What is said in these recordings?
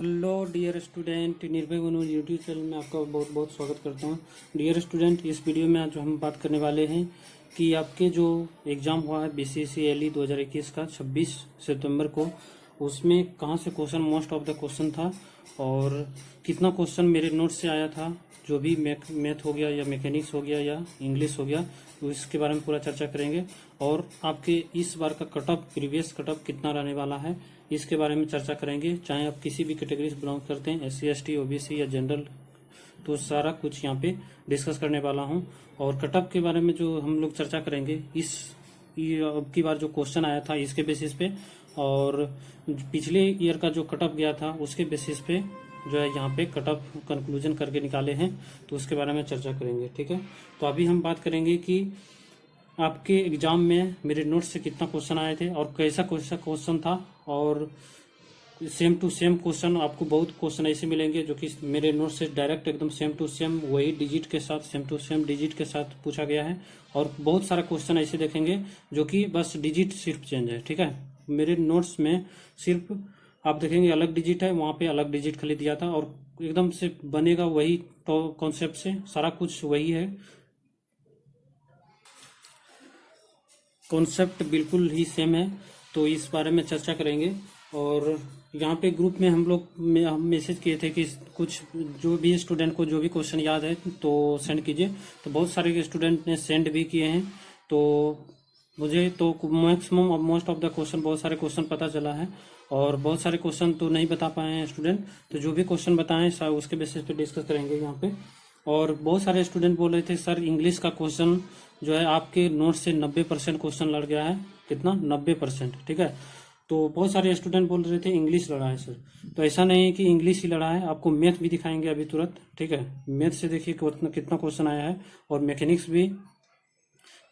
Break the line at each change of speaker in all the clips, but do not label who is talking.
Hello dear student, निर्भय गुरु YouTube channel में आपका बहुत बहुत स्वागत करता हूं। डियर स्टूडेंट, इस वीडियो में आज जो हम बात करने वाले हैं कि आपके जो एग्ज़ाम हुआ है BCSE 2021 का 26 सितंबर को, उसमें कहां से question, most of the question था और कितना क्वेश्चन मेरे नोट से आया था। जो भी मैथ हो गया या मैकेनिक्स हो गया या इंग्लिश हो गया, तो इसके बारे में पूरा चर्चा करेंगे। और आपके इस बार का cut off, previous cut off कितना रहने वाला है, इसके बारे में चर्चा करेंगे। चाहे आप किसी भी कैटेगरी से बिलोंग करते हैं, SC ST OBC या जनरल, तो सारा कुछ यहाँ पे डिस्कस करने वाला हूँ। और कट ऑफ के बारे में जो हम लोग चर्चा करेंगे, अब की बार जो क्वेश्चन आया था इसके बेसिस पे, और पिछले ईयर का जो कट ऑफ गया था उसके बेसिस पे जो है यहाँ पे कट ऑफ कंक्लूजन करके निकाले हैं, तो उसके बारे में चर्चा करेंगे। ठीक है, तो अभी हम बात करेंगे कि आपके एग्जाम में मेरे नोट्स से कितना क्वेश्चन आए थे और कैसा क्वेश्चन था। और सेम टू सेम क्वेश्चन, आपको बहुत क्वेश्चन ऐसे मिलेंगे जो कि मेरे नोट से डायरेक्ट एकदम सेम टू सेम वही डिजिट के साथ, सेम टू सेम डिजिट के साथ पूछा गया है। और बहुत सारा क्वेश्चन ऐसे देखेंगे जो कि बस डिजिट सिर्फ चेंज है। ठीक है, मेरे नोट्स में सिर्फ आप देखेंगे अलग डिजिट है, वहाँ पे अलग डिजिट खाली दिया था और एकदम से बनेगा वही कॉन्सेप्ट से, सारा कुछ वही है, कॉन्सेप्ट बिल्कुल ही सेम है। तो इस बारे में चर्चा करेंगे। और यहाँ पे ग्रुप में हम मैसेज किए थे कि कुछ जो भी स्टूडेंट को जो भी क्वेश्चन याद है तो सेंड कीजिए। तो बहुत सारे स्टूडेंट ने सेंड भी किए हैं, तो मुझे तो मैक्सिमम और मोस्ट ऑफ द क्वेश्चन, बहुत सारे क्वेश्चन पता चला है और बहुत सारे क्वेश्चन तो नहीं बता पाए हैं स्टूडेंट। तो जो भी क्वेश्चन बताएं उसके बेसिस पे डिस्कस करेंगे यहाँ पे। और बहुत सारे स्टूडेंट बोल रहे थे सर इंग्लिश का क्वेश्चन जो है आपके नोट से 90% क्वेश्चन लड़ गया है। कितना? 90%। ठीक है, तो बहुत सारे स्टूडेंट बोल रहे थे इंग्लिश लड़ा है सर। तो ऐसा नहीं है कि इंग्लिश ही लड़ा है, आपको मैथ भी दिखाएंगे अभी तुरंत। ठीक है, मैथ से देखिए कितना क्वेश्चन आया है और मैकेनिक्स भी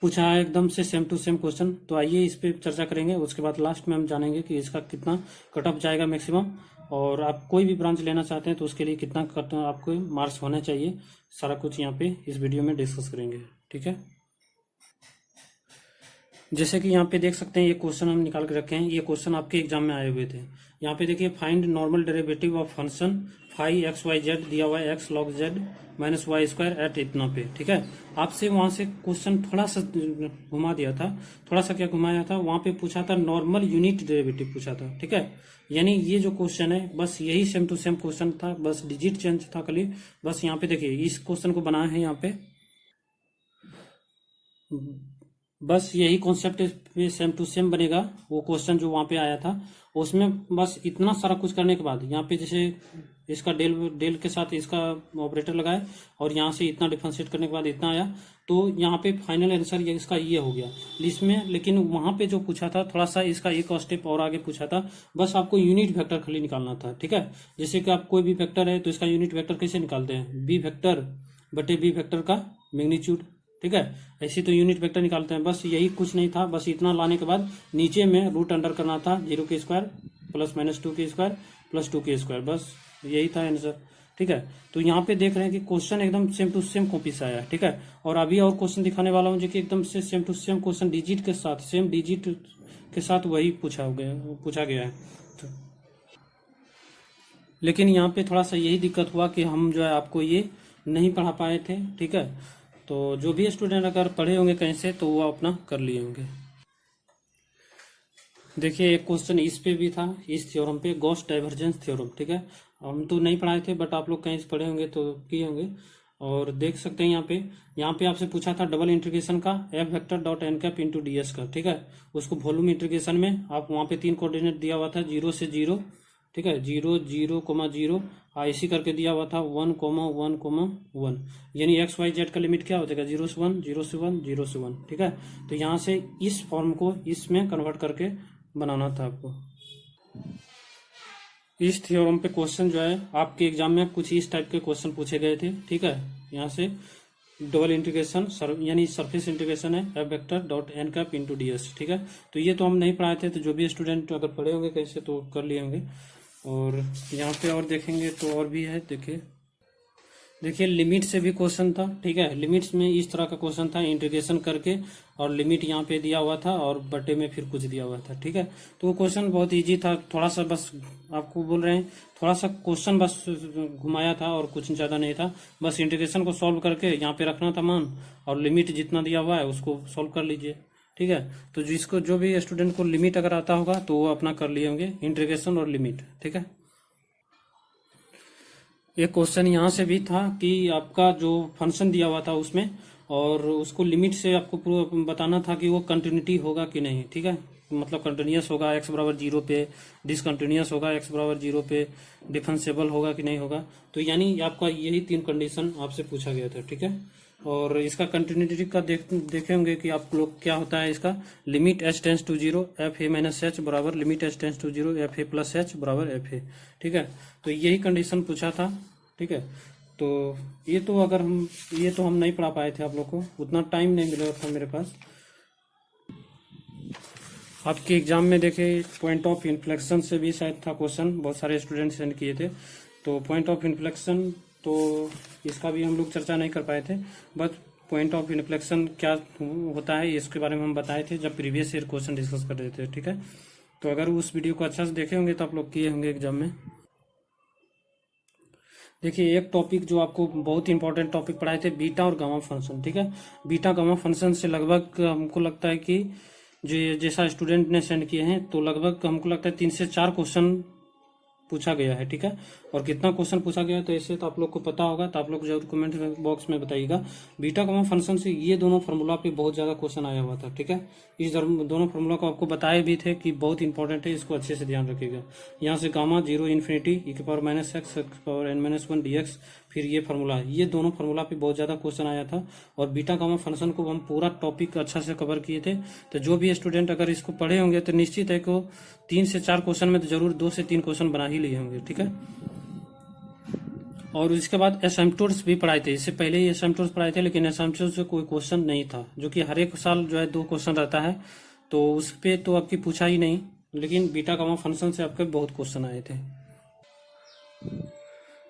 पूछा है एकदम से सेम टू सेम क्वेश्चन। तो आइए इस पे चर्चा करेंगे, उसके बाद लास्ट में हम जानेंगे कि इसका कितना कट ऑफ जाएगा मैक्सिमम, और आप कोई भी ब्रांच लेना चाहते हैं तो उसके लिए कितना कट आपको मार्क्स होने चाहिए, सारा कुछ यहाँ पे इस वीडियो में डिस्कस करेंगे। ठीक है, जैसे कि यहाँ पे देख सकते हैं ये क्वेश्चन हम निकाल के रखे हैं। ये क्वेश्चन आपके एग्जाम में आए हुए थे। यहाँ पे देखिए, find normal derivative of function phi XYZ दिया हुआ है x log z minus y square at इतना पे। ठीक है, आपसे वहां से क्वेश्चन थोड़ा सा घुमा दिया था, थोड़ा सा क्या घुमाया था, वहां पे पूछा था नॉर्मल यूनिट डेरिवेटिव पूछा था। ठीक है, यानी ये जो क्वेश्चन है बस यही सेम टू सेम क्वेश्चन था, बस डिजिट चेंज था खाली। बस यहाँ पे देखिए इस क्वेश्चन को बनाया है यहाँ पे, बस यही कॉन्सेप्ट पे सेम टू सेम बनेगा वो क्वेश्चन जो वहां पे आया था। उसमें बस इतना सारा कुछ करने के बाद यहाँ पे जैसे इसका डेल के साथ इसका ऑपरेटर लगाए और यहाँ से इतना डिफरेंशिएट करने के बाद इतना आया, तो यहाँ पे फाइनल आंसर ये इसका ये हो गया इसमें। लेकिन वहां पे जो पूछा था थोड़ा सा इसका एक स्टेप और आगे पूछा था, बस आपको यूनिट वेक्टर खाली निकालना था। ठीक है, जैसे कि आप कोई भी वेक्टर है तो इसका यूनिट वेक्टर कैसे निकालते हैं, बी वेक्टर बटे बी वेक्टर का मैग्नीट्यूड। ठीक है, ऐसे तो यूनिट वेक्टर निकालते हैं। बस यही कुछ नहीं था, बस इतना लाने के बाद नीचे में रूट अंडर करना था 0 के स्क्वायर प्लस माइनस 2 के स्क्वायर प्लस 2 के स्क्वायर, बस यही था आंसर। ठीक है, तो यहाँ पे देख रहे हैं कि क्वेश्चन एकदम सेम टू सेम कॉपी से आया है। ठीक है, और अभी और क्वेश्चन दिखाने वाला हूँ जो कि एकदम से same to same question digit के साथ, सेम डिजिट के साथ वही पूछा गया है। लेकिन यहाँ पे थोड़ा सा यही दिक्कत हुआ कि हम जो है आपको ये नहीं पढ़ा पाए थे। ठीक है, तो जो भी स्टूडेंट अगर पढ़े होंगे कहीं से तो वो अपना कर लिए होंगे। देखिए एक क्वेश्चन इस पे भी था, इस थ्योरम पे, गॉस डाइवर्जेंस थ्योरम। ठीक है, हम तो नहीं पढ़ाए थे बट आप लोग कहीं से पढ़े होंगे तो किए होंगे। और देख सकते हैं यहाँ पे आपसे पूछा था डबल इंटीग्रेशन का f vector dot n cap into ds का। ठीक है, उसको वॉल्यूम इंटीग्रेशन में आप वहाँ पे 3 कोऑर्डिनेट दिया हुआ था, 0 से 0, ठीक है, 0 0 0 ऐसी करके दिया हुआ था 1 1 1, यानी XYZ का लिमिट क्या हो जाएगा, 0 से 1 0 से 1 0 से 1। ठीक है, तो यहाँ से इस फॉर्म को इसमें कन्वर्ट करके बनाना था आपको। इस थ्योरम पे क्वेश्चन जो है आपके एग्जाम में कुछ इस टाइप के क्वेश्चन पूछे गए थे। ठीक है, यहाँ से डबल इंटीग्रेशन यानी सरफेस इंटीग्रेशन है f vector dot n cap into ds। ठीक है, तो ये तो हम नहीं पढ़ाए थे, तो जो भी स्टूडेंट अगर पढ़े होंगे कैसे तो कर लिए होंगे। और यहाँ पे और देखेंगे तो और भी है, देखिए देखिए लिमिट से भी क्वेश्चन था, ठीक है। लिमिट्स में इस तरह का क्वेश्चन था, इंटीग्रेशन करके और लिमिट यहाँ पे दिया हुआ था और बटे में फिर कुछ दिया हुआ था, ठीक है। तो वो क्वेश्चन बहुत इजी था, थोड़ा सा बस आपको बोल रहे हैं, थोड़ा सा क्वेश्चन बस घुमाया था और कुछ ज़्यादा नहीं था। बस इंटीग्रेशन को सॉल्व करके यहाँ पे रखना था मान, और लिमिट जितना दिया हुआ है उसको सॉल्व कर लीजिए, ठीक है। तो जिसको जो भी स्टूडेंट को लिमिट अगर आता होगा तो वो अपना कर लिए होंगे इंटीग्रेशन और लिमिट, ठीक है। एक क्वेश्चन यहाँ से भी था कि आपका जो फंक्शन दिया हुआ था उसमें, और उसको लिमिट से आपको पूरा बताना था कि वो कंटिन्यूटी होगा कि नहीं, ठीक है। मतलब कंटिन्यूस होगा x बराबर 0 पे, डिसकंटिन्यूस होगा x बराबर 0 पे, डिफरेंशिएबल होगा कि नहीं होगा। तो यानी आपका यही 3 कंडीशन आपसे पूछा गया था, ठीक है। और इसका कंटिन्यूटी का देखे होंगे कि आप लोग क्या होता है इसका, limit h tends to 0 f a minus h बराबर limit h tends to 0 f a plus h बराबर एफ ए, ठीक है। तो यही कंडीशन पूछा था, ठीक है। तो ये तो अगर हम नहीं पढ़ा पाए थे, आप लोग को उतना टाइम नहीं मिला था मेरे पास। आपके एग्जाम में देखे पॉइंट ऑफ इन्फ्लेक्शन से भी शायद था क्वेश्चन, बहुत सारे स्टूडेंट सेंड किए थे। तो पॉइंट ऑफ इन्फ्लेक्शन तो इसका भी हम लोग चर्चा नहीं कर पाए थे, बट पॉइंट ऑफ इन्फ्लेक्शन क्या होता है इसके बारे में हम बताए थे जब प्रीवियस ईयर क्वेश्चन डिस्कस कर रहे थे, ठीक है। तो अगर उस वीडियो को अच्छा से देखे होंगे तो आप लोग किए होंगे एग्जाम में। देखिए एक टॉपिक जो आपको बहुत इंपॉर्टेंट टॉपिक पढ़ाए थे, बीटा और गामा फंक्शन, ठीक है। बीटा गामा फंक्शन से लगभग हमको लगता है कि जो जैसा स्टूडेंट ने सेंड किए हैं तो लगभग हमको लगता है 3 से 4 क्वेश्चन पूछा गया है, ठीक है। और कितना क्वेश्चन पूछा गया है तो ऐसे तो आप लोग को पता होगा, तो आप लोग जरूर कमेंट बॉक्स में बताइएगा। बीटा गामा फंक्शन से ये दोनों फार्मूला पे बहुत ज्यादा क्वेश्चन आया हुआ था, ठीक है। इस दोनों फार्मूला को आपको बताए भी थे कि बहुत इंपॉर्टेंट है, इसको अच्छे से ध्यान रखिएगा। यहाँ से गामा 0 इन्फिनिटी e की power minus x power n minus 1 dx, फिर ये फार्मूला, ये दोनों फार्मूला पे बहुत ज्यादा क्वेश्चन आया था। और बीटा गामा फंक्शन को हम पूरा टॉपिक अच्छा से कवर किए थे। तो जो भी स्टूडेंट अगर इसको पढ़े होंगे तो निश्चित है कि 3 से 4 क्वेश्चन में तो जरूर 2 से 3 क्वेश्चन बना ही लिए होंगे, ठीक है। और इसके बाद एसिम्पटोट्स भी पढ़ाए थे, इससे पहले ही एसिम्पटोट्स पढ़ाए थे, लेकिन एसिम्पटोट्स से कोई क्वेश्चन नहीं था, जो कि हर एक साल जो है 2 क्वेश्चन रहता है, तो उस पे तो आपकी पूछा ही नहीं। लेकिन बीटा गामा फंक्शन से आपके बहुत क्वेश्चन आए थे।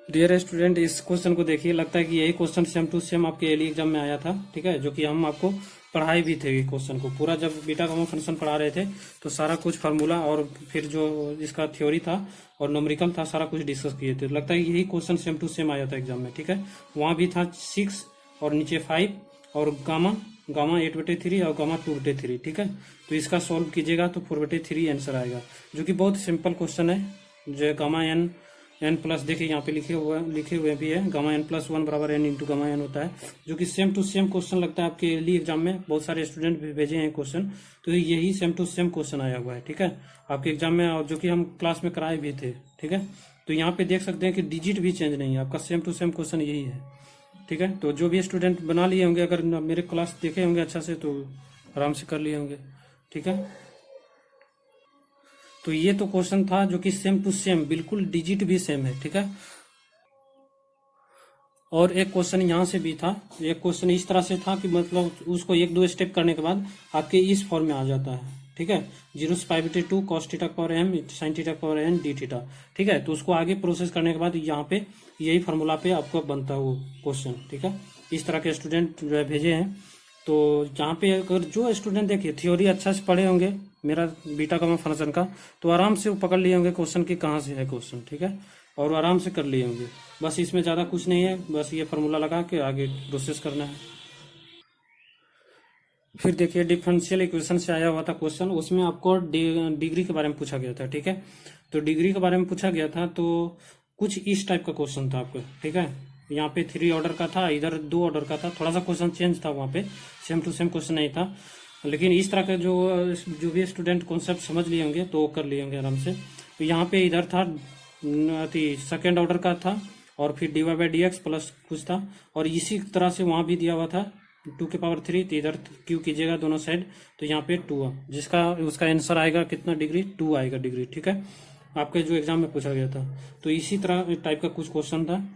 डियर स्टूडेंट, इस क्वेश्चन को देखिए, लगता है कि यही क्वेश्चन सेम टू सेम आपके एली एग्जाम में आया था, ठीक है। जो कि हम आपको पढ़ाई भी थे क्वेश्चन को पूरा, जब बीटा गामा फंक्शन पढ़ा रहे थे तो सारा कुछ फार्मूला और फिर जो इसका थ्योरी था और न्यूमेरिकल था सारा कुछ डिस्कस किए थे। लगता है यही क्वेश्चन सेम टू सेम आया था एग्जाम में, ठीक है। वहां भी था 6 और नीचे 5 और गामा 8/3 और गामा 2/3, ठीक है। तो इसका सॉल्व कीजिएगा तो 4/3 आंसर आएगा, जो कि बहुत सिंपल क्वेश्चन है। जो गामा n प्लस, देखिए यहाँ पे लिखे हुए भी है, गामा n+1 बराबर n इंटू गामा n होता है, जो कि सेम टू सेम क्वेश्चन लगता है आपके एली एग्जाम में। बहुत सारे स्टूडेंट भी भेजे हैं क्वेश्चन, तो यही सेम टू सेम क्वेश्चन आया हुआ है, ठीक है, आपके एग्जाम में, और जो कि हम क्लास में कराए भी थे, ठीक है। तो यहाँ पे देख सकते हैं कि डिजिट भी चेंज नहीं है, आपका सेम टू सेम क्वेश्चन यही है, ठीक है। तो जो भी स्टूडेंट बना लिए होंगे, अगर मेरे क्लास देखे होंगे अच्छा से, तो आराम से कर लिए होंगे, ठीक है। तो ये तो क्वेश्चन था जो कि सेम टू सेम, बिल्कुल डिजिट भी सेम है, ठीक है। और एक क्वेश्चन यहाँ से भी था, एक क्वेश्चन इस तरह से था कि मतलब उसको 1-2 स्टेप करने के बाद आपके इस फॉर्म में आ जाता है, ठीक है। 0 से π/2 cos theta power m sin theta power n d theta, ठीक है। तो उसको आगे प्रोसेस करने के बाद यहाँ पे यही फार्मूला पे आपको बनता है वो क्वेश्चन, ठीक है। इस तरह के स्टूडेंट जो है भेजे हैं। तो जहाँ पे अगर जो स्टूडेंट देखिए थ्योरी अच्छा से पढ़े होंगे मेरा बीटा गामा फंक्शन का, तो आराम से वो पकड़ लिए होंगे क्वेश्चन की कहाँ से है क्वेश्चन, ठीक है, और आराम से कर लिए होंगे। बस इसमें ज़्यादा कुछ नहीं है, बस ये फार्मूला लगा के आगे प्रोसेस करना है। फिर देखिए डिफरेंशियल इक्वेशन से आया हुआ था क्वेश्चन, उसमें आपको डिग्री के बारे में पूछा गया था, ठीक है। तो डिग्री के बारे में पूछा गया था, तो कुछ इस टाइप का क्वेश्चन था आपको, ठीक है। यहाँ पे 3 ऑर्डर का था, इधर 2 ऑर्डर का था, थोड़ा सा क्वेश्चन चेंज था, वहाँ पे सेम टू सेम क्वेश्चन नहीं था। लेकिन इस तरह के जो भी स्टूडेंट कॉन्सेप्ट समझ लिए होंगे तो कर लिए होंगे आराम से। तो यहाँ पे इधर था सेकेंड ऑर्डर का था, और फिर dy/dx प्लस कुछ था, और इसी तरह से वहाँ भी दिया हुआ था 2⁻3, तो इधर क्यू कीजिएगा दोनों साइड, तो यहाँ पे 2, जिसका उसका आंसर आएगा कितना डिग्री, 2 आएगा डिग्री, ठीक है। आपके जो एग्जाम में पूछा गया था, तो इसी तरह टाइप का कुछ क्वेश्चन था।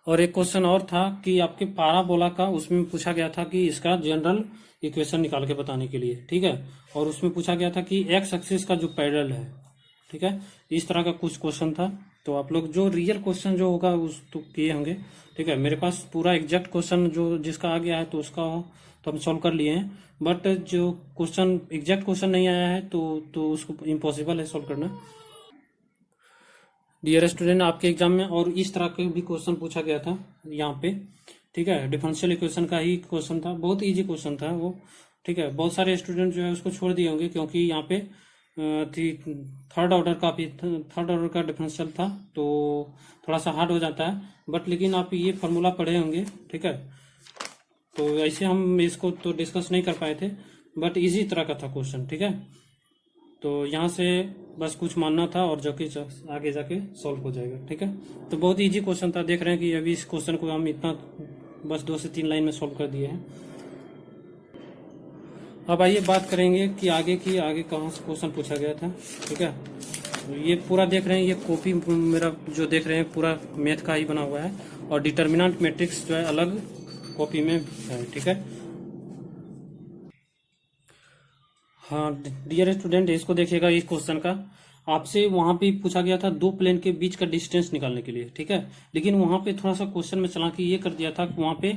और एक क्वेश्चन और था कि आपके पाराबोला का, उसमें पूछा गया था कि इसका जनरल इक्वेशन निकाल के बताने के लिए, ठीक है। और उसमें पूछा गया था कि एक्स एक्सिस का जो पैरेलल है, ठीक है, इस तरह का कुछ क्वेश्चन था। तो आप लोग जो रियल क्वेश्चन जो होगा उस तो किए होंगे, ठीक है। मेरे पास पूरा एग्जैक्ट क्वेश्चन जो जिसका आ गया है तो उसका तो हम सॉल्व कर लिए हैं, बट जो क्वेश्चन एग्जैक्ट क्वेश्चन नहीं आया है तो उसको इम्पॉसिबल है सॉल्व करना। डियर स्टूडेंट, आपके एग्जाम में और इस तरह के भी क्वेश्चन पूछा गया था यहाँ पे, ठीक है। डिफरेंशियल इक्वेशन का ही क्वेश्चन था, बहुत इजी क्वेश्चन था वो, ठीक है। बहुत सारे स्टूडेंट जो है उसको छोड़ दिए होंगे क्योंकि यहाँ पे थर्ड ऑर्डर का डिफरेंशियल था तो थोड़ा सा हार्ड हो जाता है, बट लेकिन आप ये फार्मूला पढ़े होंगे, ठीक है। तो ऐसे हम इसको तो डिस्कस नहीं कर पाए थे, बट इजी तरह का था क्वेश्चन, ठीक है। तो यहाँ से बस कुछ मानना था और जो कि आगे जाके सॉल्व हो जाएगा, ठीक है। तो बहुत इजी क्वेश्चन था, देख रहे हैं कि अभी इस क्वेश्चन को हम इतना बस 2 से 3 लाइन में सॉल्व कर दिए हैं। अब आइए बात करेंगे कि आगे कहाँ से क्वेश्चन पूछा गया था, ठीक है। ये पूरा देख रहे हैं, ये कॉपी मेरा जो देख रहे हैं पूरा मैथ का ही बना हुआ है और डिटर्मिनेंट मैट्रिक्स जो है अलग कॉपी में है, ठीक है। हाँ डियर स्टूडेंट, इसको देखिएगा, इस क्वेश्चन का आपसे वहां पे पूछा गया था 2 प्लेन के बीच का डिस्टेंस निकालने के लिए, ठीक है। लेकिन वहां पे थोड़ा सा क्वेश्चन में चालाकी ये कर दिया था कि वहां पे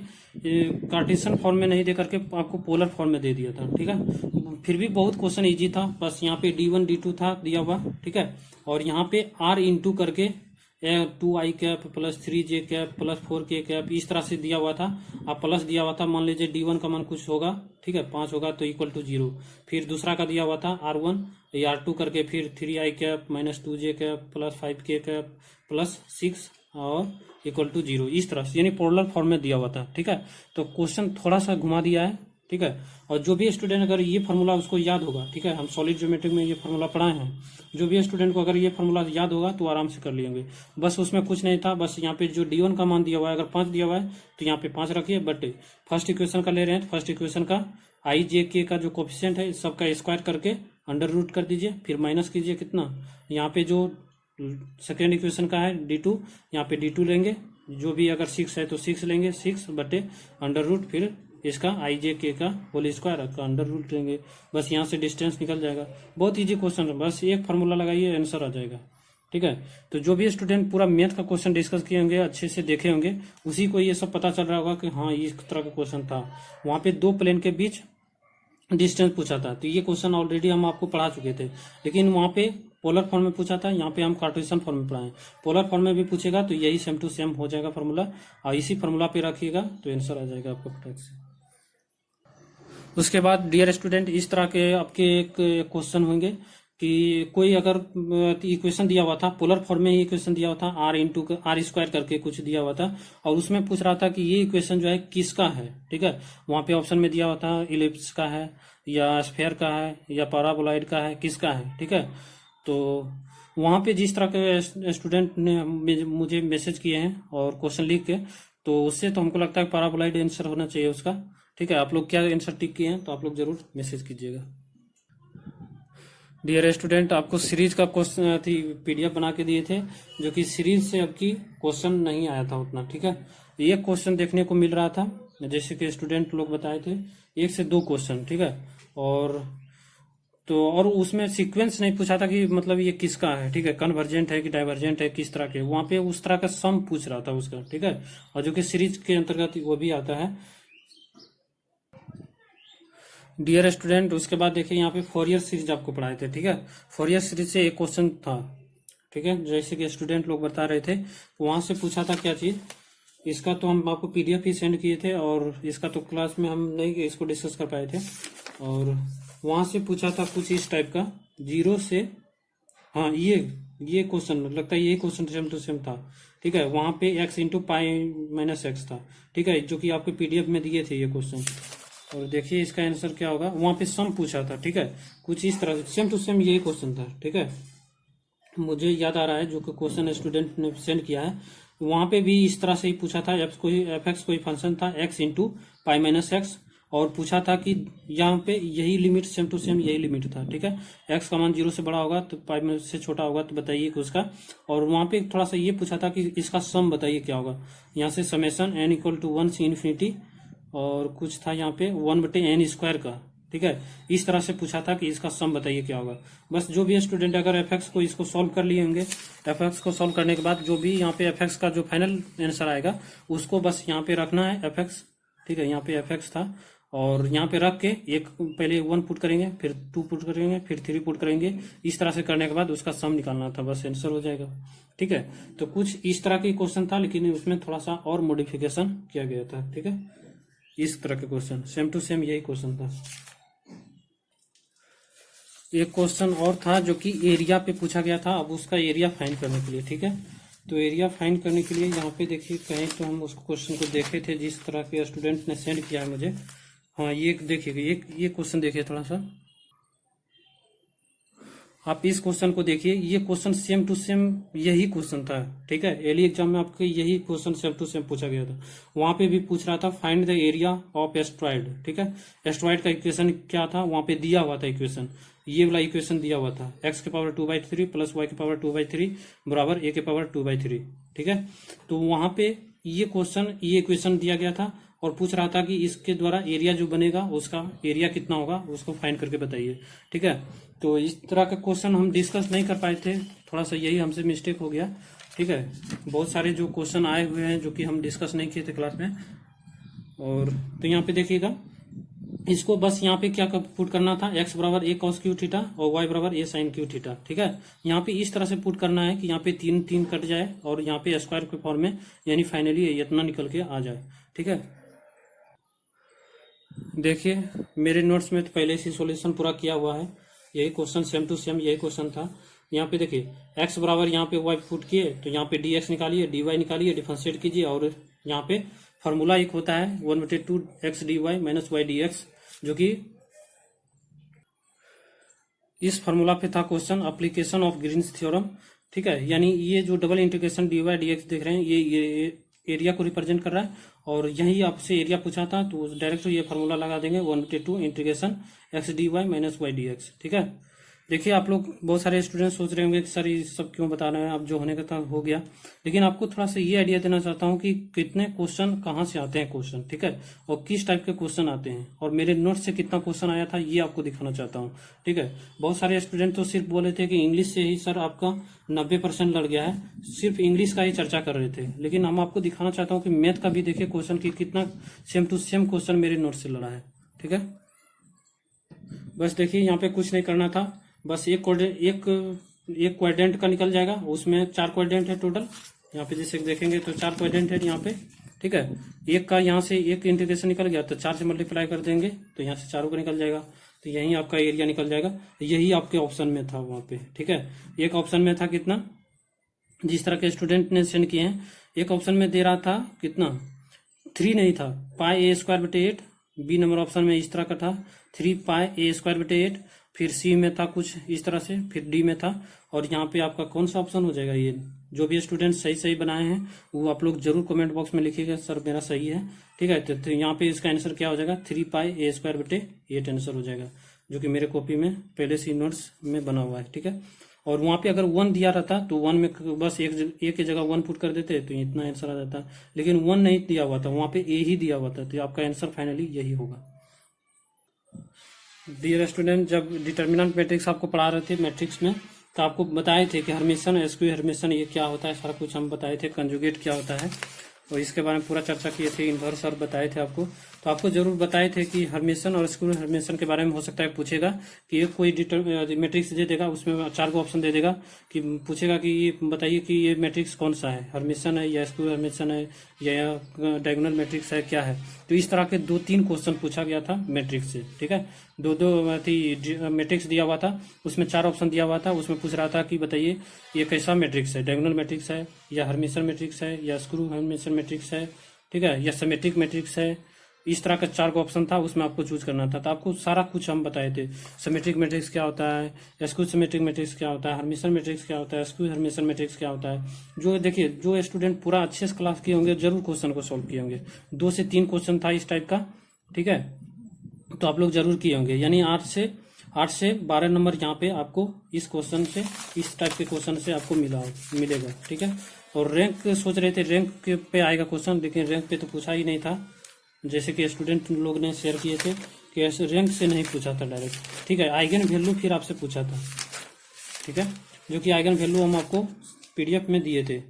कार्टेशियन फॉर्म में नहीं दे करके आपको पोलर फॉर्म में दे दिया था, ठीक है। फिर भी बहुत क्वेश्चन इजी था, बस यहाँ पे D1 D2 था दिया हुआ, ठीक है। और यहाँ पे R इंटू करके 2i cap plus 3j cap plus 4k cap इस तरह से दिया हुआ था। आप प्लस दिया हुआ था, मान लीजिए D1 का मान कुछ होगा, ठीक है, 5 होगा तो इक्वल टू 0। फिर दूसरा का दिया हुआ था R1 R2 करके फिर 3i cap minus 2j cap plus 5k cap plus 6 और इक्वल टू 0, इस तरह से यानी पोलर फॉर्म में दिया हुआ था, ठीक है। तो क्वेश्चन थोड़ा सा घुमा दिया है, ठीक है। और जो भी स्टूडेंट अगर ये फार्मूला उसको याद होगा, ठीक है, हम सॉलिड ज्योमेट्री में ये फार्मूला पढ़ाए हैं, जो भी स्टूडेंट को अगर ये फार्मूला याद होगा तो आराम से कर लेंगे। बस उसमें कुछ नहीं था, बस यहाँ पे जो D1 का मान दिया हुआ है, अगर 5 दिया हुआ है तो यहाँ पे 5 रखिए, बट फर्स्ट इक्वेशन का ले रहे हैं तो फर्स्ट इक्वेशन का i j k का जो कोफिशिएंट है सबका स्क्वायर करके अंडर रूट कर दीजिए, फिर माइनस कीजिए कितना, यहाँ पे जो सेकेंड इक्वेशन का है D2, यहाँ पे D2 लेंगे, जो भी अगर 6 है तो 6 लेंगे, 6 बटे अंडर रूट फिर इसका i j k का होल स्क्वायर का अंडर रूट लेंगे, बस यहाँ से डिस्टेंस निकल जाएगा। बहुत इजी क्वेश्चन है, बस एक फार्मूला लगाइए आंसर आ जाएगा, ठीक है। तो जो भी स्टूडेंट पूरा मैथ का क्वेश्चन डिस्कस किए होंगे, अच्छे से देखे होंगे, उसी को ये सब पता चल रहा होगा कि हाँ इस तरह का क्वेश्चन था। वहां पे 2 प्लेन के बीच डिस्टेंस पूछा था, तो ये क्वेश्चन ऑलरेडी हम आपको पढ़ा चुके थे, लेकिन वहां पे पोलर फॉर्म में पूछा था, यहाँ पे हम कार्टेशियन फॉर्म में पढ़ाएं। पोलर फॉर्म में भी पूछेगा तो यही सेम टू सेम हो जाएगा फार्मूला, और इसी फार्मूला पे रखिएगा तो आंसर आ जाएगा आपको फटाक से। उसके बाद डियर स्टूडेंट, इस तरह के आपके एक क्वेश्चन होंगे कि कोई अगर इक्वेशन दिया हुआ था, पोलर फॉर्म में ही इक्वेशन दिया हुआ था, R स्क्वायर करके कुछ दिया हुआ था, और उसमें पूछ रहा था कि ये इक्वेशन जो है किसका है, ठीक है। वहां पे ऑप्शन में दिया हुआ था इलिप्स का है या स्फेयर का है या पैराबोलॉइड का है, किसका है, ठीक है। तो वहां पे जिस तरह के स्टूडेंट ने मुझे मैसेज किए हैं और क्वेश्चन लिख के, तो उससे तो हमको लगता है पैराबोलॉइड आंसर होना चाहिए उसका, ठीक है। आप लोग क्या आंसर टिक किए हैं तो आप लोग जरूर मैसेज कीजिएगा। डियर स्टूडेंट, आपको सीरीज का क्वेश्चन PDF बना के दिए थे, जो कि सीरीज से अब की क्वेश्चन नहीं आया था उतना, ठीक है। ये क्वेश्चन देखने को मिल रहा था, जैसे कि स्टूडेंट लोग बताए थे 1 से 2 क्वेश्चन, ठीक है। और उसमें सीक्वेंस नहीं पूछा था कि मतलब ये किसका है, ठीक है, कन्वर्जेंट है कि डाइवर्जेंट है, किस तरह के, वहां पे उस तरह का सम पूछ रहा था उसका, ठीक है। और जो कि सीरीज के अंतर्गत वो भी आता है। डियर स्टूडेंट, उसके बाद देखिए यहाँ पे फोरियर सीरीज आपको पढ़ाए थे, ठीक है। फोरियर सीरीज से एक क्वेश्चन था, ठीक है, जैसे कि स्टूडेंट लोग बता रहे थे, वहां से पूछा था क्या चीज, इसका तो हम आपको PDF ही सेंड किए थे और इसका तो क्लास में हम नहीं इसको डिस्कस कर पाए थे, और वहां से पूछा था कुछ इस टाइप का 0 से, हाँ ये क्वेश्चन लगता है, ये क्वेश्चन सेम टू सेम था, ठीक है। वहां पे x into pi minus x था, ठीक है, जो कि आपको PDF में दिए थे ये क्वेश्चन। और देखिए इसका आंसर क्या होगा, वहां पे सम पूछा था, ठीक है, कुछ इस तरह से सेम टू सेम यही क्वेश्चन था, ठीक है। मुझे याद आ रहा है जो कि क्वेश्चन स्टूडेंट ने सेंड किया है, वहां पे भी इस तरह से ही पूछा था, fx कोई फंक्शन था x into pi minus x, और पूछा था कि यहाँ पे यही लिमिट सेम टू सेम यही लिमिट था, ठीक है। x का मान 0 से बड़ा होगा तो पाई से छोटा होगा तो बताइए कि उसका, और वहां पे थोड़ा सा ये पूछा था कि इसका सम बताइए क्या होगा, यहाँ से समेशन n इक्वल टू 1 से इन्फिनिटी, और कुछ था यहाँ पे 1/n स्क्वायर का, ठीक है। इस तरह से पूछा था कि इसका सम बताइए क्या होगा। बस जो भी स्टूडेंट अगर एफ को इसको सॉल्व कर लिए होंगे, एफ को सॉल्व करने के बाद जो भी यहाँ पे एफ का जो फाइनल आंसर आएगा उसको बस यहाँ पे रखना है एफ, ठीक है। यहाँ पे एफ था और यहाँ पे रख के एक पहले 1 पुट करेंगे, फिर 2 पुट करेंगे, फिर 3 पुट करेंगे। इस तरह से करने के बाद उसका सम निकालना था, बस आंसर हो जाएगा, ठीक है। तो कुछ इस तरह की क्वेश्चन था, लेकिन उसमें थोड़ा सा और मॉडिफिकेशन किया गया था, ठीक है। इस तरह के क्वेश्चन सेम टू सेम यही क्वेश्चन था। एक क्वेश्चन और था जो कि एरिया पे पूछा गया था। अब उसका एरिया फाइंड करने के लिए, ठीक है। तो एरिया फाइंड करने के लिए यहाँ पे देखिए कहीं तो हम उस क्वेश्चन को देखे थे जिस तरह के स्टूडेंट ने सेंड किया है मुझे। हाँ, ये देखिए, ये क्वेश्चन देखिए थोड़ा सा, आप इस क्वेश्चन को देखिए। ये क्वेश्चन सेम टू सेम यही क्वेश्चन था, ठीक है। एली एग्जाम में आपके यही क्वेश्चन सेम टू सेम पूछा गया था। वहां पे भी पूछ रहा था find the area of asteroid, ठीक है। एस्ट्रॉइड का इक्वेशन क्या था, वहां पे दिया हुआ था इक्वेशन, ये वाला इक्वेशन दिया हुआ था, x के पावर 2/3 प्लस y के पावर 2/3 बराबर a के पावर 2/3, ठीक है। तो वहां पे ये इक्वेशन दिया गया था और पूछ रहा था कि इसके द्वारा एरिया जो बनेगा उसका एरिया कितना होगा, उसको फाइंड करके बताइए, ठीक है। तो इस तरह का क्वेश्चन हम डिस्कस नहीं कर पाए थे, थोड़ा सा यही हमसे मिस्टेक हो गया, ठीक है। बहुत सारे जो क्वेश्चन आए हुए हैं जो कि हम डिस्कस नहीं किए थे क्लास में। और तो यहाँ पे देखिएगा, इसको बस यहाँ पे क्या पुट करना था, x बराबर a cos क्यू थीटा और y बराबर a sin क्यू थीटा, ठीक है। यहाँ पे इस तरह से पुट करना है कि यहाँ पे 3 कट जाए और यहाँ पे स्क्वायर के फॉर्म में, यानी फाइनली इतना निकल के आ जाए, ठीक है। देखिए मेरे नोट्स में तो पहले से सॉल्यूशन पूरा किया हुआ है, यही क्वेश्चन सेम टू सेम यही क्वेश्चन था। यहाँ पे देखिए x बराबर यहाँ पे y पुट किए तो यहाँ पे dx निकालिए, dy निकालिए, डिफरेंशिएट कीजिए और यहाँ पे फॉर्मूला एक होता है 1/2 x dy minus y dx, जो कि इस फॉर्मूला पे था question, application of greens theorem, ठीक है। यानी ये जो डबल इंटीग्रेशन dy dx देख रहे हैं ये एरिया को रिप्रेजेंट कर रहा है और यही आपसे एरिया पूछा था तो डायरेक्ट ये फॉर्मूला लगा देंगे 1/2 integration x dy minus y dx, ठीक है। देखिए आप लोग बहुत सारे स्टूडेंट सोच रहे होंगे कि सर ये सब क्यों बता रहे हैं, अब जो होने का था हो गया, लेकिन आपको थोड़ा सा ये आइडिया देना चाहता हूँ कि कितने क्वेश्चन कहाँ से आते हैं क्वेश्चन, ठीक है, और किस टाइप के क्वेश्चन आते हैं और मेरे नोट से कितना क्वेश्चन आया था ये आपको दिखाना चाहता हूँ, ठीक है। बहुत सारे स्टूडेंट तो सिर्फ बोले थे कि इंग्लिश से ही सर आपका 90% लड़ गया है, सिर्फ इंग्लिश का ही चर्चा कर रहे थे, लेकिन हम आपको दिखाना चाहता हूँ कि मैथ का भी देखिए क्वेश्चन की कितना सेम टू सेम क्वेश्चन मेरे नोट से लड़ा है, ठीक है। बस देखिए यहाँ पे कुछ नहीं करना था, बस एक क्वाड्रेंट का निकल जाएगा, उसमें 4 क्वाड्रेंट है टोटल। यहाँ पे जैसे देखेंगे तो 4 क्वाड्रेंट है यहाँ पे, ठीक है। एक का यहाँ से एक इंटीग्रेशन निकल गया तो 4 से मल्टीप्लाई कर देंगे तो यहाँ से 4 का निकल जाएगा, तो यही आपका एरिया निकल जाएगा। यही आपके ऑप्शन में था वहाँ पे, ठीक है। एक ऑप्शन में था कितना, जिस तरह के स्टूडेंट ने सेंड किए हैं, एक ऑप्शन में दे रहा था कितना 3 नहीं था, πa²/8, बी नंबर ऑप्शन में इस तरह का था 3πa²/8, फिर सी में था कुछ इस तरह से, फिर डी में था, और यहाँ पे आपका कौन सा ऑप्शन हो जाएगा। ये जो भी स्टूडेंट सही बनाए हैं वो आप लोग जरूर कमेंट बॉक्स में लिखिएगा सर मेरा सही है, ठीक है। तो यहाँ पे इसका आंसर क्या हो जाएगा 3πa²/8 आंसर हो जाएगा, जो कि मेरे कॉपी में पहले से नोट्स में बना हुआ है, ठीक है। और वहाँ पे अगर 1 दिया रहता तो 1 में बस एक की जगह 1 पुट कर देते तो इतना आंसर आ जाता, लेकिन 1 नहीं दिया हुआ था, वहाँ पे ए ही दिया हुआ था, तो आपका आंसर फाइनली यही होगा। डियर स्टूडेंट, जब डिटर्मिनेंट मैट्रिक्स आपको पढ़ा रहे थे मैट्रिक्स में तो आपको बताए थे कि हर्मिशन एसक्यू हर्मिशन ये क्या होता है, सारा कुछ हम बताए थे, कंजुगेट क्या होता है और इसके बारे में पूरा चर्चा किए थे, इन्वर्स और बताए थे आपको। तो आपको जरूर बताए थे कि हर्मिशन और स्क्यू हर्मिशन के बारे में हो सकता है पूछेगा कि एक कोई मैट्रिक्स दे देगा, उसमें 4 को ऑप्शन दे देगा कि पूछेगा कि ये बताइए कि ये मैट्रिक्स कौन सा है, हर्मिशन है या स्क्यू हर्मिशन है या डायगोनल मैट्रिक्स है, क्या है। तो इस तरह के 2-3 क्वेश्चन पूछा गया था मैट्रिक्स से, ठीक है। 2 मैट्रिक्स दिया हुआ था, उसमें 4 ऑप्शन दिया हुआ था, उसमें पूछ रहा था कि बताइए ये कैसा मैट्रिक्स है, डायगोनल मैट्रिक्स है या हर्मिशन मैट्रिक्स है या स्क्यू हर्मिशन मैट्रिक्स है, ठीक है, या सिमेट्रिक मैट्रिक्स है। इस तरह का 4 का ऑप्शन था, उसमें आपको चूज करना था। तो आपको सारा कुछ हम बताए थे, सिमेट्रिक मैट्रिक्स क्या होता है, स्क्यू सिमेट्रिक मैट्रिक्स क्या होता है, हर्मिशन मैट्रिक्स क्या होता है, स्क्यू हर्मिशन मैट्रिक्स क्या होता है। जो देखिए जो स्टूडेंट पूरा अच्छे से क्लास किए होंगे जरूर क्वेश्चन को सॉल्व किए होंगे। 2 से 3 क्वेश्चन था इस टाइप का, ठीक है, तो आप लोग जरूर किए होंगे। यानी 8 से 12 नंबर यहाँ पे आपको इस क्वेश्चन से, इस टाइप के क्वेश्चन से आपको मिलेगा, ठीक है। और रैंक सोच रहे थे रैंक पे आएगा क्वेश्चन, लेकिन रैंक पे तो पूछा ही नहीं था, जैसे कि स्टूडेंट लोग ने शेयर किए थे कि ऐसे रैंक से नहीं पूछा था डायरेक्ट, ठीक है। आइगन वैल्यू फिर आपसे पूछा था, ठीक है, जो कि आइगन वैल्यू हम आपको पीडीएफ में दिए थे।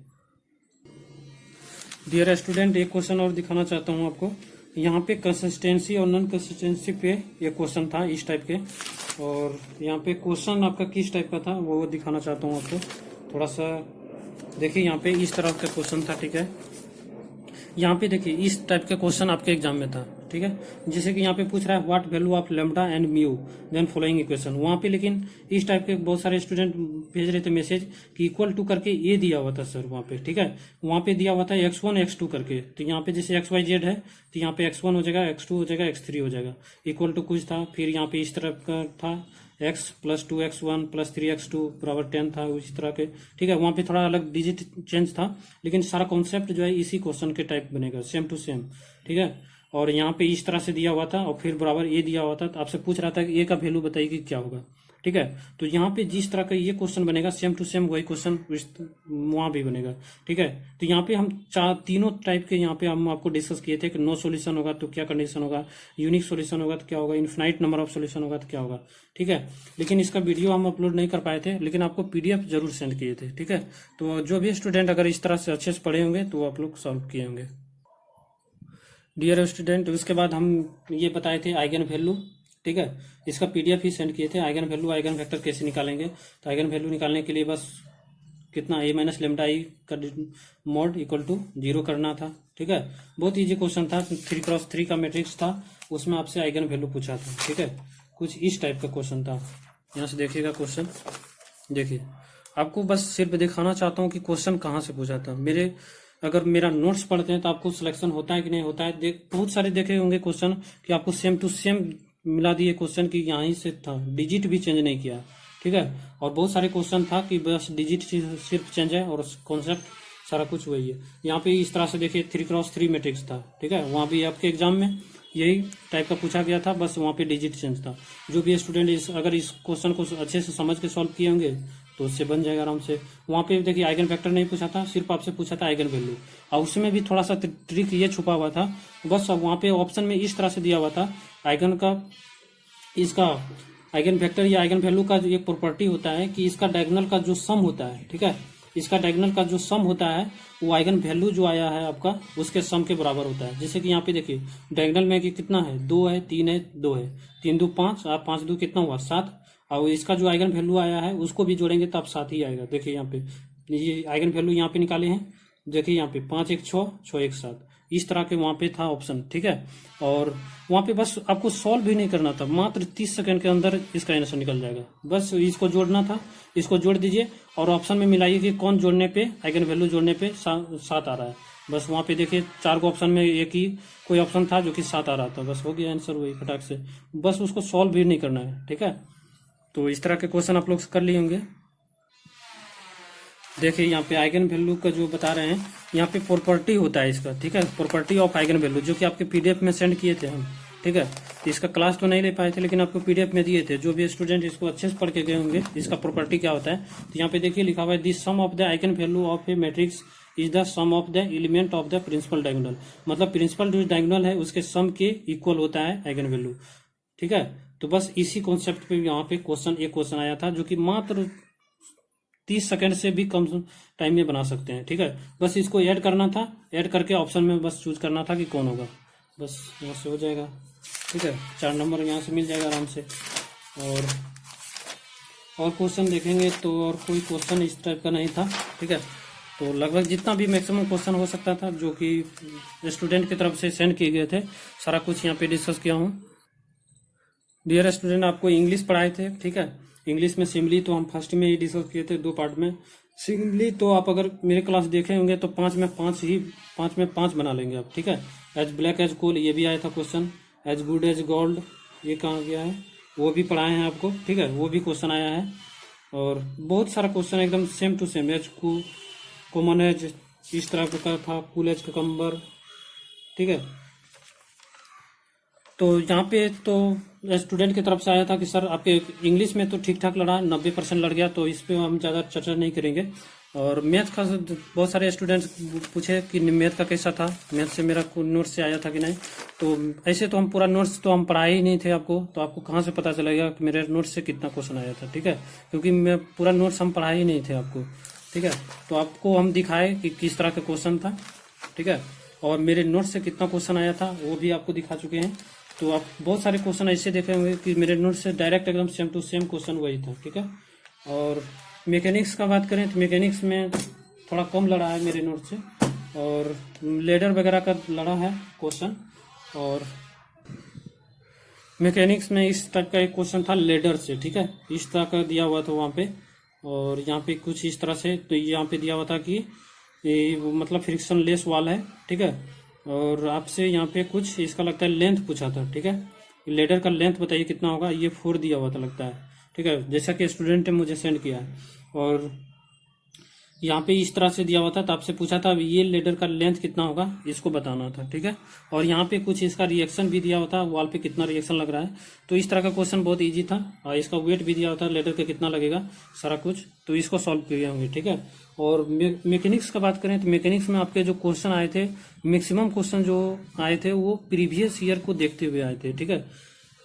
डियर स्टूडेंट, एक क्वेश्चन और दिखाना चाहता हूँ आपको। यहाँ पे कंसिस्टेंसी और नॉन कंसिस्टेंसी पे एक क्वेश्चन था इस टाइप के, और यहाँ पे क्वेश्चन आपका किस टाइप का था वो दिखाना चाहता हूँ आपको। थोड़ा सा देखिए, यहाँ पे इस तरह का क्वेश्चन था, ठीक है। यहाँ पे देखिए इस टाइप का क्वेश्चन आपके एग्जाम में था, ठीक है। जैसे कि यहाँ पे पूछ रहा है what value of lambda and mu then following equation. वहाँ पे लेकिन इस टाइप के बहुत सारे स्टूडेंट भेज रहे थे मैसेज कि इक्वल टू करके ये दिया हुआ था सर वहाँ पे, ठीक है। वहाँ पे दिया हुआ था x1 x2 करके, तो यहाँ पे जैसे XYZ है तो यहाँ पे x1 हो जाएगा, x2 हो जाएगा, x3 हो जाएगा, इक्वल टू कुछ था। फिर यहाँ पे इस तरह का था x plus 2x1 plus 3x2 बराबर 10 था, उसी तरह के, ठीक है। वहाँ पे थोड़ा अलग डिजिट चेंज था, लेकिन सारा कॉन्सेप्ट जो है इसी क्वेश्चन के टाइप बनेगा, सेम टू सेम, ठीक है। और यहाँ पे इस तरह से दिया हुआ था और फिर बराबर ए दिया हुआ था, तो आपसे पूछ रहा था कि ए का वैल्यू बताइए कि क्या होगा, ठीक है। तो यहाँ पे जिस तरह का ये क्वेश्चन बनेगा सेम टू सेम वही क्वेश्चन वहाँ भी बनेगा, ठीक है। तो यहाँ पे हम तीनों टाइप के यहाँ पे हम आपको डिस्कस किए थे कि नो सॉल्यूशन होगा तो क्या कंडीशन होगा, यूनिक सॉल्यूशन होगा तो क्या होगा, इन्फिनाइट नंबर ऑफ सॉल्यूशन होगा तो क्या होगा, ठीक है। लेकिन इसका वीडियो हम अपलोड नहीं कर पाए थे, लेकिन आपको पीडीएफ जरूर सेंड किए थे, ठीक है। तो जो भी स्टूडेंट अगर इस तरह से अच्छे से पढ़े होंगे तो आप लोग सॉल्व किए होंगे। डियर स्टूडेंट, उसके बाद हम ये बताए थे आइगन वैल्यू, ठीक है। इसका पीडीएफ ही सेंड किए थे। आइगन वैल्यू आइगन वेक्टर कैसे निकालेंगे, तो आइगन वैल्यू निकालने के लिए बस कितना a माइनस लेमडा आई का मॉड इक्वल टू 0 करना था, ठीक है। बहुत इजी क्वेश्चन था, 3x3 का मैट्रिक्स था, उसमें आपसे आइगन वैल्यू पूछा था, ठीक है। कुछ इस टाइप का क्वेश्चन था। यहाँ से देखिएगा क्वेश्चन, देखिए आपको बस सिर्फ दिखाना चाहता हूँ कि क्वेश्चन कहाँ से पूछा था। अगर मेरा नोट्स पढ़ते हैं तो आपको सिलेक्शन होता है कि नहीं होता है। बहुत सारे देखे होंगे क्वेश्चन कि आपको सेम टू सेम मिला दिए क्वेश्चन की यहाँ से था, डिजिट भी चेंज नहीं किया, ठीक है। और बहुत सारे क्वेश्चन था कि बस डिजिट सिर्फ चेंज है और कॉन्सेप्ट सारा कुछ वही है। यहाँ पे इस तरह से देखिए 3x3 मैट्रिक्स था, ठीक है। वहाँ भी आपके एग्जाम में यही टाइप का पूछा गया था, बस वहाँ पे डिजिट चेंज था। जो भी स्टूडेंट अगर इस क्वेश्चन को अच्छे से समझ के सॉल्व किए होंगे तो उससे बन जाएगा आराम से। वहाँ पे देखिए आइगन वेक्टर नहीं पूछा था, सिर्फ आपसे पूछा था आइगन वैल्यू, और उसमें भी थोड़ा सा ट्रिक ये छुपा हुआ था। बस वहाँ पे ऑप्शन में इस तरह से दिया हुआ था आइगन का, इसका आइगन वेक्टर या आइगन वैल्यू का जो एक प्रॉपर्टी होता है कि इसका डायगोनल का जो सम होता है, ठीक है, इसका डायगोनल का जो सम होता है वो आइगन वैल्यू जो आया है आपका उसके सम के बराबर होता है। जैसे कि यहाँ पे देखिए डायगोनल में कि कितना है, 2 है, 3 है, 2 है, 3 2 5, आप 5 2 कितना हुआ 7, और इसका जो आइगन वैल्यू आया है उसको भी जोड़ेंगे तो आप 7 ही आएगा। देखिए यहाँ पे ये आइगन वैल्यू यहाँ पे निकाले हैं, देखिए यहाँ पे 5 1 6 6 1 7, इस तरह के वहाँ पे था ऑप्शन, ठीक है। और वहाँ पे बस आपको सॉल्व भी नहीं करना था, मात्र 30 सेकंड के अंदर इसका आंसर निकल जाएगा। बस इसको जोड़ना था, इसको जोड़ दीजिए और ऑप्शन में मिलाइए कि कौन जोड़ने पे आइगन वैल्यू जोड़ने पे 7 आ रहा है। बस वहाँ पे देखिए 4 को ऑप्शन में एक ही कोई ऑप्शन था जो कि 7 आ रहा था, बस हो गया आंसर वही फटाक से। बस उसको सॉल्व भी नहीं करना है, ठीक है। तो इस तरह के क्वेश्चन आप लोग कर लिए होंगे। देखिए यहाँ पे आइगन वैल्यू का जो बता रहे हैं, यहाँ पे प्रॉपर्टी होता है इसका, ठीक है, प्रॉपर्टी ऑफ आइगन वैल्यू, जो कि आपके पीडीएफ में सेंड किए थे हम, ठीक है। इसका क्लास तो नहीं ले पाए थे लेकिन आपको पीडीएफ में दिए थे। जो भी स्टूडेंट इसको अच्छे से पढ़ के गए होंगे इसका प्रॉपर्टी क्या होता है, तो यहाँ पे देखिए लिखा हुआ है the sum of the eigen value of a matrix is the sum of the element of the principal diagonal. मतलब प्रिंसिपल जो डायगोनल है उसके सम के इक्वल होता है आइगन वैल्यू, ठीक है। तो बस इसी कॉन्सेप्ट पे यहाँ पे एक क्वेश्चन आया था जो कि मात्र 30 सेकंड से भी कम टाइम में बना सकते हैं, ठीक है। बस इसको ऐड करना था, ऐड करके ऑप्शन में बस चूज करना था कि कौन होगा, बस यहाँ से हो जाएगा, ठीक है। 4 नंबर यहाँ से मिल जाएगा आराम से। और क्वेश्चन देखेंगे तो और कोई क्वेश्चन इस टाइप का नहीं था, ठीक है। तो लगभग जितना भी मैक्सिमम क्वेश्चन हो सकता था जो कि स्टूडेंट की तरफ से सेंड किए गए थे, सारा कुछ यहाँ पे डिस्कस किया हूँ। डियर स्टूडेंट, आपको इंग्लिश पढ़ाए थे, ठीक है। इंग्लिश में सिमली तो हम फर्स्ट में ही डिस्कस किए थे 2 पार्ट में। सिमली तो आप अगर मेरे क्लास देखे होंगे तो 5 में 5 बना लेंगे आप, ठीक है। एज ब्लैक एज कोल ये भी आया था question, as good as gold ये कहाँ गया है, वो भी पढ़ाए हैं आपको, ठीक है, वो भी क्वेश्चन आया है। और बहुत सारा क्वेश्चन एकदम same to same, as common as इस तरह का था, कूल एज ककम्बर, ठीक है। तो यहाँ पे तो स्टूडेंट की तरफ से आया था कि सर आपके इंग्लिश में तो ठीक ठाक लड़ा, 90% लड़ गया, तो इस पे हम ज़्यादा चर्चा नहीं करेंगे। और मैथ का बहुत सारे स्टूडेंट्स पूछे कि मैथ का कैसा था, मैथ से मेरा नोट्स से आया था कि नहीं। तो ऐसे तो हम पूरा नोट्स तो हम पढ़ाए ही नहीं थे आपको, तो आपको कहाँ से पता चलेगा कि मेरे नोट्स से कितना क्वेश्चन आया था, ठीक है, क्योंकि मैं पूरा नोट्स हम पढ़ाए ही नहीं थे आपको, ठीक है। तो आपको हम दिखाए कि किस तरह का क्वेश्चन था, ठीक है, और मेरे नोट्स से कितना क्वेश्चन आया था वो भी आपको दिखा चुके हैं। तो आप बहुत सारे क्वेश्चन ऐसे देखे होंगे कि मेरे नोट्स से डायरेक्ट एकदम सेम टू सेम क्वेश्चन वही था, ठीक है। और मैकेनिक्स का बात करें तो मैकेनिक्स में थोड़ा कम लड़ा है मेरे नोट से, और लेडर वगैरह का लड़ा है क्वेश्चन। और मैकेनिक्स में इस टाइप का एक क्वेश्चन था लेडर से, ठीक है, इस तरह का दिया हुआ था वहाँ पे। और यहाँ पे कुछ इस तरह से, तो यहाँ पे दिया हुआ था कि ये मतलब फ्रिक्शन लेस वाल है, ठीक है। और आपसे यहाँ पे कुछ इसका लगता है लेंथ पूछा था, ठीक है, लेडर का लेंथ बताइए कितना होगा, ये 4 दिया हुआ था लगता है, ठीक है, जैसा कि स्टूडेंट ने मुझे सेंड किया है। और यहाँ पे इस तरह से दिया हुआ था, तो आपसे पूछा था ये लेडर का लेंथ कितना होगा, इसको बताना था, ठीक है। और यहाँ पे कुछ इसका रिएक्शन भी दिया हुआ था, वॉल पे कितना रिएक्शन लग रहा है। तो इस तरह का क्वेश्चन बहुत इजी था, और इसका वेट भी दिया हुआ था लेडर का कितना लगेगा, सारा कुछ, तो इसको सॉल्व किए होंगे, ठीक है। और मैकेनिक्स का बात करें तो मैकेनिक्स में आपके जो क्वेश्चन आए थे, मैक्सिमम क्वेश्चन जो आए थे वो प्रीवियस ईयर को देखते हुए आए थे, ठीक है।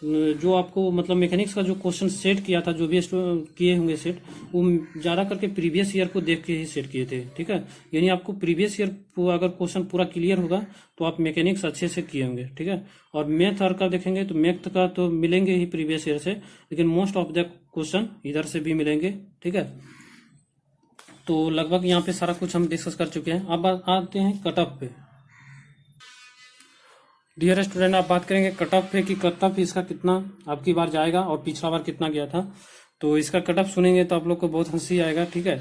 जो आपको मतलब मैकेनिक्स का जो क्वेश्चन सेट किया था, जो भी किए होंगे सेट, वो ज़्यादा करके प्रीवियस ईयर को देख के ही सेट किए थे, ठीक है। यानी आपको प्रीवियस ईयर को अगर क्वेश्चन पूरा क्लियर होगा तो आप मैकेनिक्स अच्छे से किए होंगे, ठीक है। और मैथ और का देखेंगे तो मैथ का तो मिलेंगे ही प्रीवियस ईयर से, लेकिन मोस्ट ऑफ द क्वेश्चन इधर से भी मिलेंगे, ठीक है। तो लगभग यहाँ पे सारा कुछ हम डिस्कस कर चुके हैं। अब आते हैं कट ऑफ पे। डियर स्टूडेंट, आप बात करेंगे कट ऑफ पे कि कट ऑफ इसका कितना आपकी बार जाएगा और पिछला बार कितना गया था। तो इसका कट ऑफ सुनेंगे तो आप लोग को बहुत हंसी आएगा, ठीक है,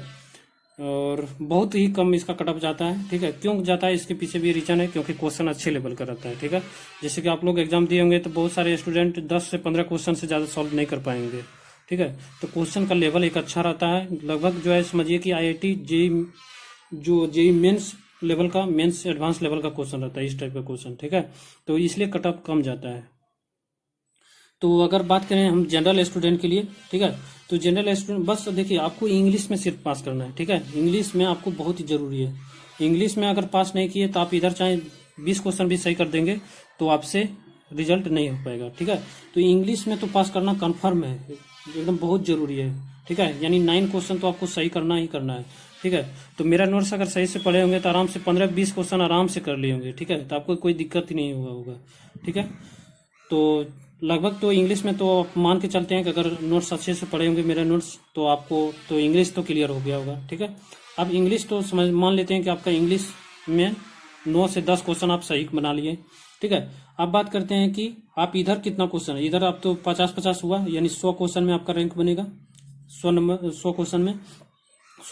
और बहुत ही कम इसका कट ऑफ जाता है, ठीक है। क्यों जाता है इसके पीछे भी रीजन है, क्योंकि क्वेश्चन अच्छे लेवल का रहता है, ठीक है। जैसे कि आप लोग एग्जाम दिए होंगे तो बहुत सारे स्टूडेंट 10 से 15 क्वेश्चन से ज़्यादा सॉल्व नहीं कर पाएंगे, ठीक है। तो क्वेश्चन का लेवल एक अच्छा रहता है, लगभग जो है समझिए कि IIT जेई मेंस लेवल का, मेंस एडवांस लेवल का क्वेश्चन रहता है, इस टाइप का क्वेश्चन, ठीक है। तो इसलिए कट ऑफ कम जाता है। तो अगर बात करें हम जनरल स्टूडेंट के लिए, ठीक है, तो जनरल स्टूडेंट बस देखिए आपको इंग्लिश में सिर्फ पास करना है, ठीक है। इंग्लिश में आपको बहुत ही जरूरी है। इंग्लिश में अगर पास नहीं किए तो आप इधर चाहे 20 क्वेश्चन भी सही कर देंगे तो आपसे रिजल्ट नहीं हो पाएगा, ठीक है। तो इंग्लिश में तो पास करना कन्फर्म है, एकदम बहुत जरूरी है, ठीक है। यानी 9 क्वेश्चन तो आपको सही करना ही करना है, ठीक है। तो मेरा नोट्स अगर सही से पढ़े होंगे तो आराम से 15-20 क्वेश्चन आराम से कर लिए होंगे, ठीक है। तो आपको कोई दिक्कत ही नहीं हुआ होगा, ठीक है। तो लगभग तो इंग्लिश में तो आप मान के चलते हैं कि अगर नोट्स अच्छे से पढ़े होंगे मेरे नोट्स, तो आपको तो इंग्लिश तो क्लियर हो गया होगा, ठीक है। अब इंग्लिश तो समझ मान लेते हैं कि आपका इंग्लिश में 9 से 10 क्वेश्चन आप सही बना लिए, ठीक है। अब बात करते हैं कि आप इधर कितना क्वेश्चन है, इधर आप तो 50-50 हुआ, यानी 100 क्वेश्चन में आपका रैंक बनेगा। 100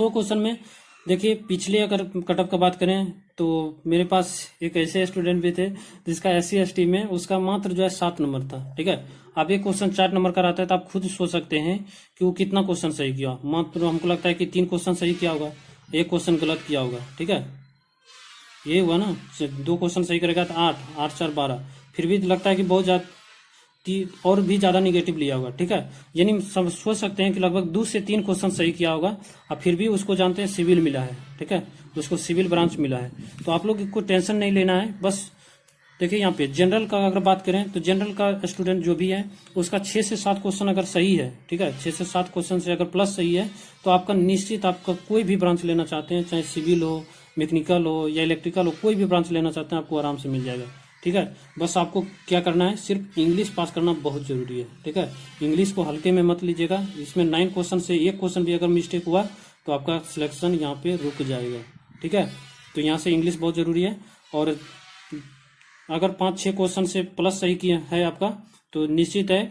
क्वेश्चन में देखिए पिछले अगर कटअप का बात करें तो मेरे पास एक ऐसे स्टूडेंट भी थे जिसका SC/ST में उसका मात्र जो है 7 नंबर था, ठीक है। अब एक क्वेश्चन 4 नंबर का रहता है तो आप खुद सोच सकते हैं कि वो कितना क्वेश्चन सही किया। मात्र हमको लगता है कि 3 क्वेश्चन सही किया होगा, 1 क्वेश्चन गलत किया होगा, ठीक है। ये हुआ ना, 2 क्वेश्चन सही करेगा तो 8, 8 4 12, फिर भी लगता है कि बहुत ज्यादा और भी ज्यादा निगेटिव लिया होगा, ठीक है। यानी सब सोच सकते हैं कि लगभग 2 से 3 क्वेश्चन सही किया होगा और फिर भी उसको जानते हैं सिविल मिला है, ठीक है, उसको सिविल ब्रांच मिला है। तो आप लोग को टेंशन नहीं लेना है। बस देखिए यहाँ पे जनरल का अगर बात करें तो जनरल का स्टूडेंट जो भी है उसका 6 से 7 क्वेश्चन अगर सही है, ठीक है, 6 से 7 क्वेश्चन से अगर प्लस सही है तो आपका निश्चित, आपका कोई भी ब्रांच लेना चाहते हैं, चाहे सिविल हो, मैकेनिकल हो या इलेक्ट्रिकल हो, कोई भी ब्रांच लेना चाहते हैं आपको आराम से मिल जाएगा, ठीक है। बस आपको क्या करना है, सिर्फ इंग्लिश पास करना बहुत जरूरी है, ठीक है। इंग्लिश को हल्के में मत लीजिएगा। इसमें 9 क्वेश्चन से 1 क्वेश्चन भी अगर मिस्टेक हुआ तो आपका सिलेक्शन यहाँ पे रुक जाएगा, ठीक है। तो यहाँ से इंग्लिश बहुत जरूरी है। और अगर 5-6 क्वेश्चन से प्लस सही किया है आपका तो निश्चित है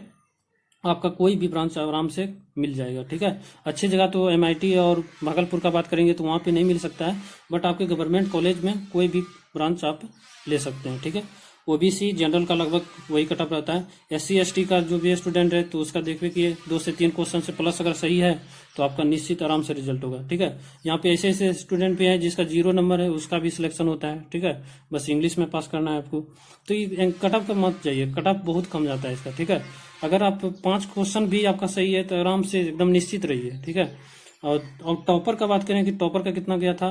आपका कोई भी ब्रांच आराम से मिल जाएगा, ठीक है। अच्छी जगह तो MIT और भागलपुर का बात करेंगे तो वहाँ पे नहीं मिल सकता है, बट आपके गवर्नमेंट कॉलेज में कोई भी ब्रांच आप ले सकते हैं, ठीक है। OBC जनरल का लगभग वही कटअप रहता है। SC/ST का जो भी स्टूडेंट है तो उसका देखिए कि 2 से 3 क्वेश्चन से प्लस अगर सही है तो आपका निश्चित आराम से रिजल्ट होगा, ठीक है। यहाँ पे ऐसे ऐसे स्टूडेंट भी है जिसका 0 नंबर है, उसका भी सिलेक्शन होता है, ठीक है। बस इंग्लिश में पास करना है आपको। तो ये कटअप का मत जाइए, कटअप बहुत कम जाता है इसका, ठीक है। अगर आप 5 क्वेश्चन भी आपका सही है तो आराम से एकदम निश्चित रहिए, ठीक है। और टॉपर का बात करें कि टॉपर का कितना गया था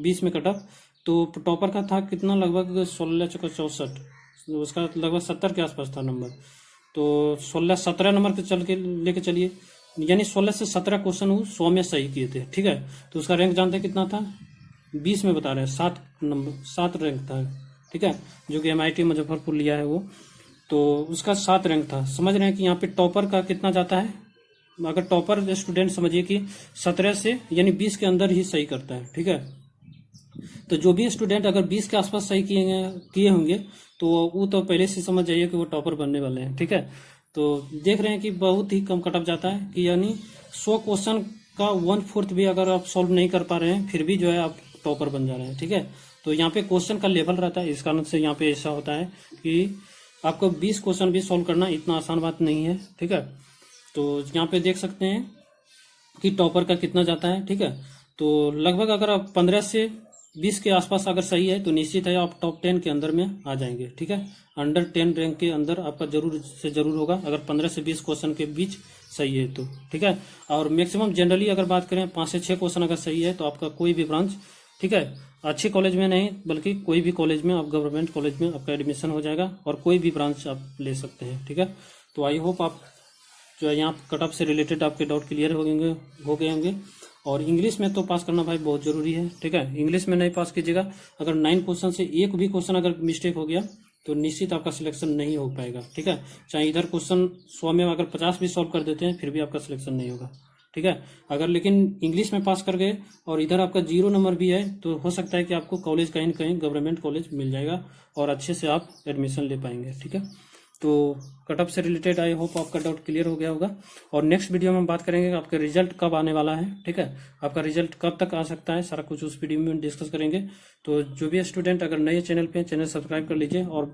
20 में कट ऑफ, तो टॉपर का था कितना लगभग 16 उसका लगभग 70 के आसपास था नंबर। तो 16-17 नंबर के चल के लेके चलिए, यानी 16 से 17 क्वेश्चन वो 100 में सही किए थे, ठीक है। तो उसका रैंक जानते हैं कितना था, 20 में बता रहे हैं 7 रैंक था, ठीक है, जो कि MIT मुजफ्फरपुर लिया है वो। तो उसका 7 रैंक था। समझ रहे हैं कि यहाँ पे टॉपर का कितना जाता है। अगर टॉपर स्टूडेंट समझिए कि 17 से यानी 20 के अंदर ही सही करता है, ठीक है। तो जो भी स्टूडेंट अगर 20 के आसपास सही किए होंगे तो वो तो पहले से समझ जाइए कि वो टॉपर बनने वाले हैं, ठीक है। तो देख रहे हैं कि बहुत ही कम कटअप जाता है, कि यानी 100 क्वेश्चन का 1/4 भी अगर आप सॉल्व नहीं कर पा रहे हैं फिर भी जो है आप टॉपर बन जा रहे हैं, ठीक है। तो यहाँ पे क्वेश्चन का लेवल रहता है, इस कारण से यहाँ पे ऐसा होता है कि आपको 20 क्वेश्चन भी सॉल्व करना इतना आसान बात नहीं है, ठीक है। तो यहाँ पे देख सकते हैं कि टॉपर का कितना जाता है, ठीक है। तो लगभग अगर आप 15 से 20 के आसपास अगर सही है तो निश्चित है आप टॉप 10 के अंदर में आ जाएंगे, ठीक है। अंडर 10 रैंक के अंदर आपका जरूर से जरूर होगा अगर 15 से 20 क्वेश्चन के बीच सही है तो, ठीक है। और मैक्सिमम जनरली अगर बात करें 5 से 6 क्वेश्चन अगर सही है तो आपका कोई भी ब्रांच, ठीक है, अच्छे कॉलेज में नहीं बल्कि कोई भी कॉलेज में, आप गवर्नमेंट कॉलेज में आपका एडमिशन हो जाएगा और कोई भी ब्रांच आप ले सकते हैं, ठीक है। तो आई होप आप जो है यहाँ कट ऑफ से रिलेटेड आपके डाउट क्लियर हो गए होंगे। और इंग्लिश में तो पास करना भाई बहुत जरूरी है, ठीक है। इंग्लिश में नहीं पास कीजिएगा, अगर 9 क्वेश्चन से एक भी क्वेश्चन अगर मिस्टेक हो गया तो निश्चित आपका सिलेक्शन नहीं हो पाएगा, ठीक है। चाहे इधर क्वेश्चन 100 में अगर 50 भी सॉल्व कर देते हैं फिर भी आपका सिलेक्शन नहीं होगा, ठीक है। अगर लेकिन इंग्लिश में पास कर गए और इधर आपका 0 नंबर भी है तो हो सकता है कि आपको कॉलेज कहीं न कहीं गवर्नमेंट कॉलेज मिल जाएगा और अच्छे से आप एडमिशन ले पाएंगे, ठीक है। तो कट ऑफ से रिलेटेड आई होप आपका डाउट क्लियर हो गया होगा। और नेक्स्ट वीडियो में हम बात करेंगे आपका रिजल्ट कब आने वाला है, ठीक है। आपका रिजल्ट कब तक आ सकता है, सारा कुछ उस वीडियो में डिस्कस करेंगे। तो जो भी स्टूडेंट अगर नए चैनल पे, चैनल सब्सक्राइब कर लीजिए और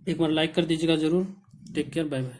एक बार लाइक कर दीजिएगा जरूर। Take care, bye bye.